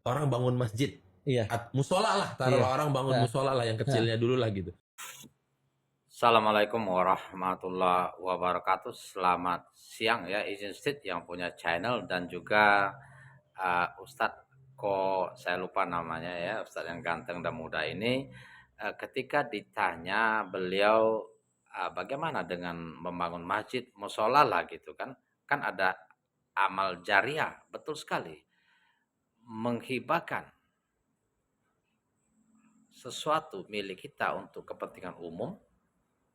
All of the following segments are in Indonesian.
orang bangun masjid, Iya, musola lah, iya. taruhlah orang bangun Heeh, musola lah yang heeh. kecilnya dulu lah gitu. Assalamualaikum warahmatullahi wabarakatuh. Selamat siang ya, izin Stid yang punya channel dan juga Ustadz, kok saya lupa namanya ya, Ustadz yang ganteng dan muda ini. Ketika ditanya beliau bagaimana dengan membangun masjid, musola lah gitu kan, kan ada amal jariah, betul sekali, menghibahkan sesuatu milik kita untuk kepentingan umum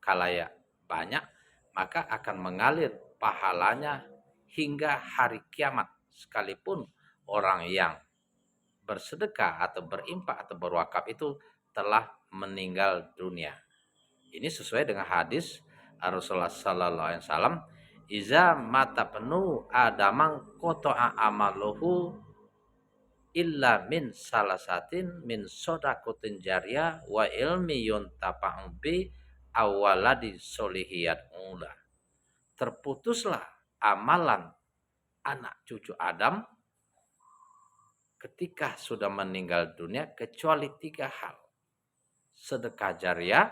khalayak banyak, maka akan mengalir pahalanya hingga hari kiamat. Sekalipun orang yang bersedekah atau berinfak atau berwakaf itu telah meninggal dunia. Ini sesuai dengan hadis Rasulullah sallallahu alaihi wasallam, "Iza mata penuh adamang koto'a amaluhu illa min salasatin min sodakotin jariyah wa ilmi yuntafa'u bi awaladi solihiyat ula." Terputuslah amalan anak cucu Adam ketika sudah meninggal dunia kecuali tiga hal: sedekah jariah,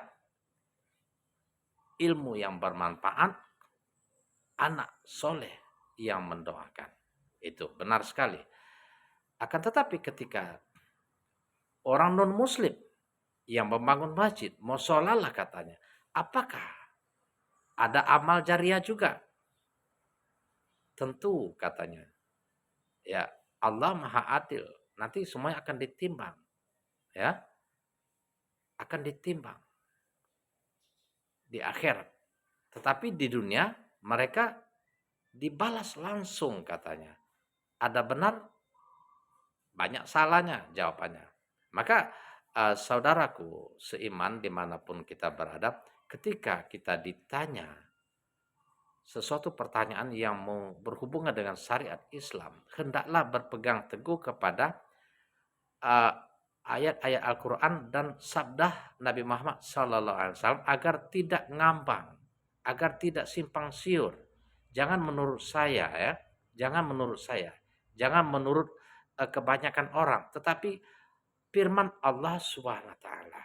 ilmu yang bermanfaat, anak soleh yang mendoakan. Itu benar sekali. Akan tetapi ketika orang non muslim yang membangun masjid, musolalah katanya, apakah ada amal jariah juga? Tentu katanya. Ya, Allah Maha Adil. Nanti semuanya akan ditimbang, ya, akan ditimbang di akhirat. Tetapi di dunia mereka dibalas langsung katanya. Ada benar, banyak salahnya jawabannya. Maka saudaraku seiman dimanapun kita berada, ketika kita ditanya sesuatu pertanyaan yang berhubungan dengan syariat Islam, hendaklah berpegang teguh kepada uh, ayat-ayat Al-Quran dan sabda Nabi Muhammad SAW agar tidak ngambang, agar tidak simpang siur. Jangan menurut saya ya, jangan menurut saya, jangan menurut kebanyakan orang, tetapi firman Allah Subhanahu wa taala.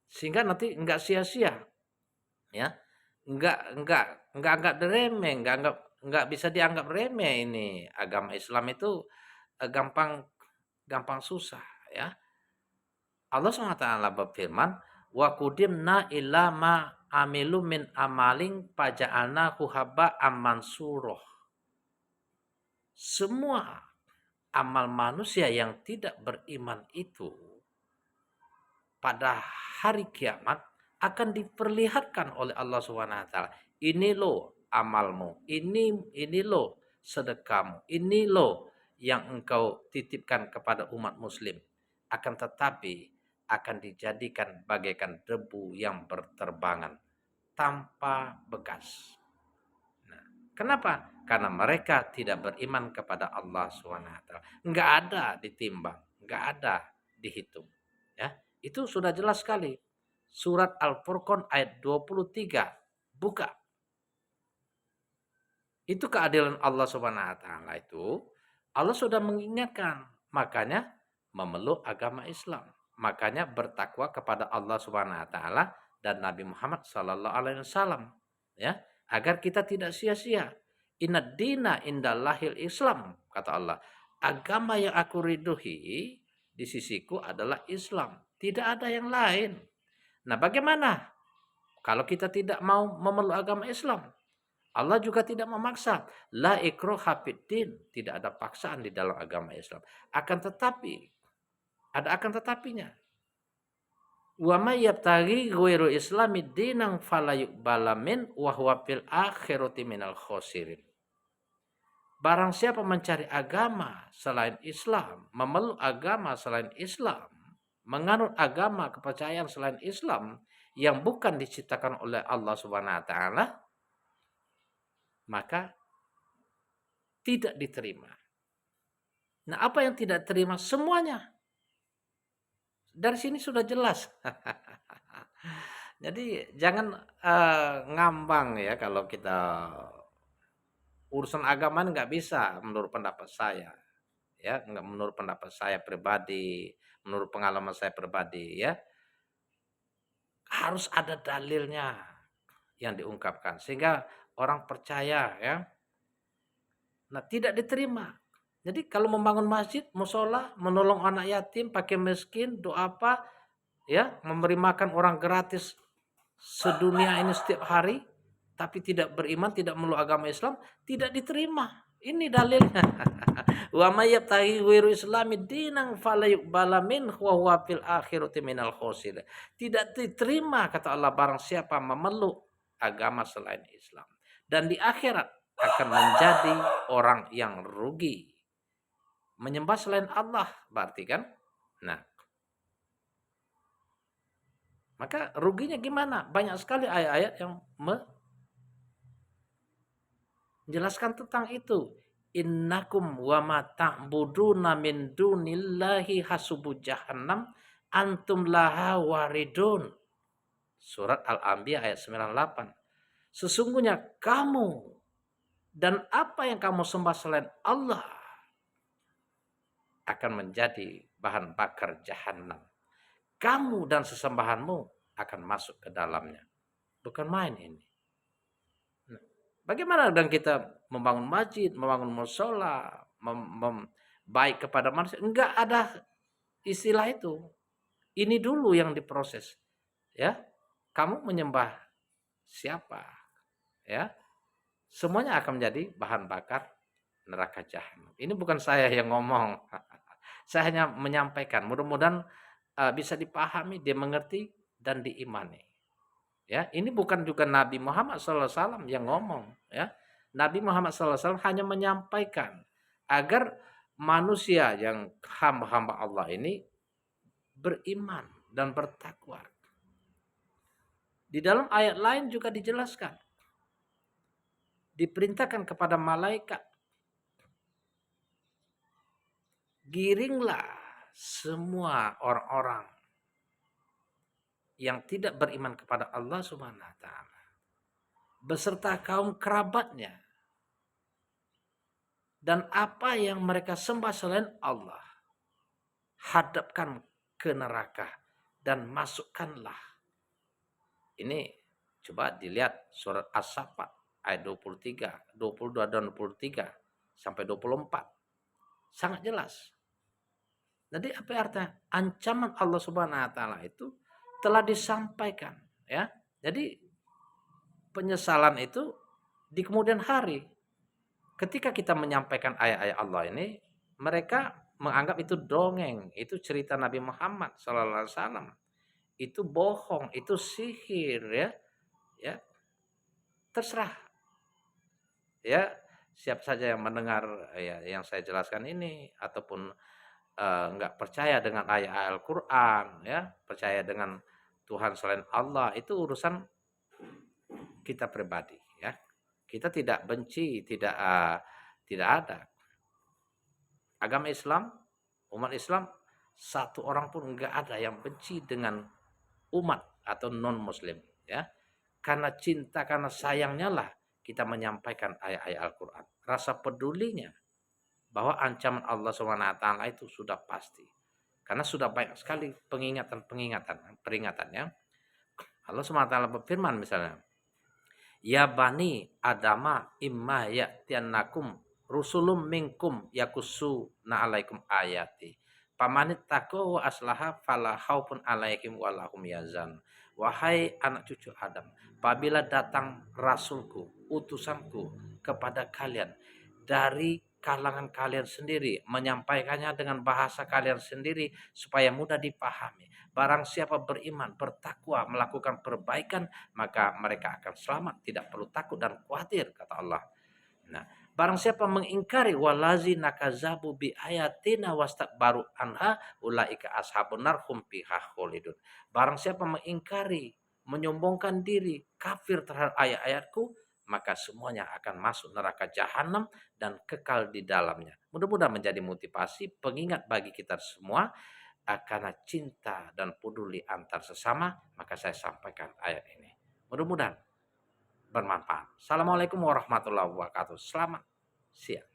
Sehingga nanti enggak sia-sia ya. Enggak remeh, enggak bisa dianggap remeh ini. Agama Islam itu gampang gampang susah ya. Allah SWT berfirman, wa qudimna ila ma amilu min amaling paja'alna huhaba ammansuroh. Semua amal manusia yang tidak beriman itu pada hari kiamat akan diperlihatkan oleh Allah Subhanahu wa taala. Ini loh amalmu, ini loh sedekahmu, ini loh yang engkau titipkan kepada umat muslim. Akan tetapi akan dijadikan bagaikan debu yang berterbangan tanpa bekas. Nah, kenapa? Karena mereka tidak beriman kepada Allah SWT. Enggak ada ditimbang, enggak ada dihitung. Ya, itu sudah jelas sekali. Surat Al-Furqan ayat 23. Buka. Itu keadilan Allah SWT itu. Allah sudah mengingatkan. Makanya memeluk agama Islam. Makanya bertakwa kepada Allah SWT dan Nabi Muhammad SAW. Ya, agar kita tidak sia-sia. Inad dina indallahil Islam, kata Allah. Agama yang aku ridhoi di sisiku adalah Islam. Tidak ada yang lain. Nah, bagaimana kalau kita tidak mau memeluk agama Islam? Allah juga tidak memaksa. La ikraha fiddin. Tidak ada paksaan di dalam agama Islam. Akan tetapi, ada akan tetapinya. Wa may yabtaghi ghairu islami dinang fala yuqbala min wa huwa fil akhirati minal khosirin. Barang siapa mencari agama selain Islam, memeluk agama selain Islam, menganut agama kepercayaan selain Islam yang bukan diciptakan oleh Allah Subhanahu wa taala, maka tidak diterima. Nah, apa yang tidak terima? Semuanya. Dari sini sudah jelas. Jadi jangan ngambang ya kalau kita urusan agama nggak bisa menurut pendapat saya. ya, enggak menurut pendapat saya pribadi, menurut pengalaman saya pribadi ya, harus ada dalilnya yang diungkapkan sehingga orang percaya ya. Nah, tidak diterima. Jadi kalau membangun masjid, musola, menolong anak yatim, pakai miskin, doa apa, ya, memberi makan orang gratis sedunia ini setiap hari, tapi tidak beriman, tidak meluk agama Islam, tidak diterima. Ini dalilnya. Wa may yabtaghi ghairu islami dinan fala yuqbala minhu wa huwa fil akhirati minal khosirin. Tidak diterima kata Allah barang siapa memeluk agama selain Islam. Dan di akhirat akan menjadi orang yang rugi. Menyembah selain Allah berarti kan? Nah, maka ruginya gimana? Banyak sekali ayat-ayat yang menjelaskan tentang itu. Innakum wa ma ta'buduna min dunillahi hasubu jahannam antum laha waridun. Surat Al-Anbiya ayat 98. Sesungguhnya kamu dan apa yang kamu sembah selain Allah akan menjadi bahan bakar jahanam. Kamu dan sesembahanmu akan masuk ke dalamnya. Bukan main ini. Nah, bagaimana dan kita membangun masjid, membangun musola, baik kepada manusia? Enggak ada istilah itu. Ini dulu yang diproses. Ya, kamu menyembah siapa? Ya, semuanya akan menjadi bahan bakar neraka jahanam. Ini bukan saya yang ngomong. Saya hanya menyampaikan. Mudah-mudahan bisa dipahami, dia mengerti dan diimani. Ya, ini bukan juga Nabi Muhammad SAW yang ngomong. Ya, Nabi Muhammad SAW hanya menyampaikan agar manusia yang hamba-hamba Allah ini beriman dan bertakwa. Di dalam ayat lain juga dijelaskan. Diperintahkan kepada malaikat, giringlah semua orang-orang yang tidak beriman kepada Allah Subhanahu wa taala beserta kaum kerabatnya dan apa yang mereka sembah selain Allah, hadapkan ke neraka dan masukkanlah. Ini coba dilihat surat As-Saffat ayat 23, 22 dan 23 sampai 24. Sangat jelas. Jadi apa artinya? Ancaman Allah Subhanahu wa taala itu telah disampaikan, ya. Jadi penyesalan itu di kemudian hari. Ketika kita menyampaikan ayat-ayat Allah ini, mereka menganggap itu dongeng, itu cerita Nabi Muhammad sallallahu alaihi wasallam. Itu bohong, itu sihir ya. Ya, terserah. Ya, siapa saja yang mendengar ya yang saya jelaskan ini ataupun nggak percaya dengan ayat Al-Quran, ya, percaya dengan Tuhan selain Allah, itu urusan kita pribadi, ya. Kita tidak benci, tidak ada. Agama Islam, umat Islam, satu orang pun nggak ada yang benci dengan umat atau non-Muslim, ya. Karena cinta, karena sayangnya lah kita menyampaikan ayat-ayat Al-Quran. Rasa pedulinya bahwa ancaman Allah SWT itu sudah pasti. Karena sudah banyak sekali peringatannya. Allah SWT berfirman misalnya, ya bani adama imma ya'tiyannakum rusulum minkum yakussuna alaikum ayati. Pamanit taqwa wa aslaha fala khaufun alaikum walahum yazan. Wahai anak cucu Adam, apabila datang rasulku, utusanku kepada kalian dari kalangan kalian sendiri, menyampaikannya dengan bahasa kalian sendiri supaya mudah dipahami. Barang siapa beriman, bertakwa, melakukan perbaikan, maka mereka akan selamat, tidak perlu takut dan khawatir, kata Allah. Nah, barang siapa mengingkari walazi nakazabu bi ayatina wastakbaru anha ulaika ashabun nar hum fiha khalidun. Barang siapa mengingkari, menyombongkan diri, kafir terhadap ayat-ayatku, maka semuanya akan masuk neraka jahanam dan kekal di dalamnya. Mudah-mudahan menjadi motivasi, pengingat bagi kita semua, karena cinta dan peduli antar sesama, maka saya sampaikan ayat ini. Mudah-mudahan bermanfaat. Assalamualaikum warahmatullahi wabarakatuh. Selamat siang.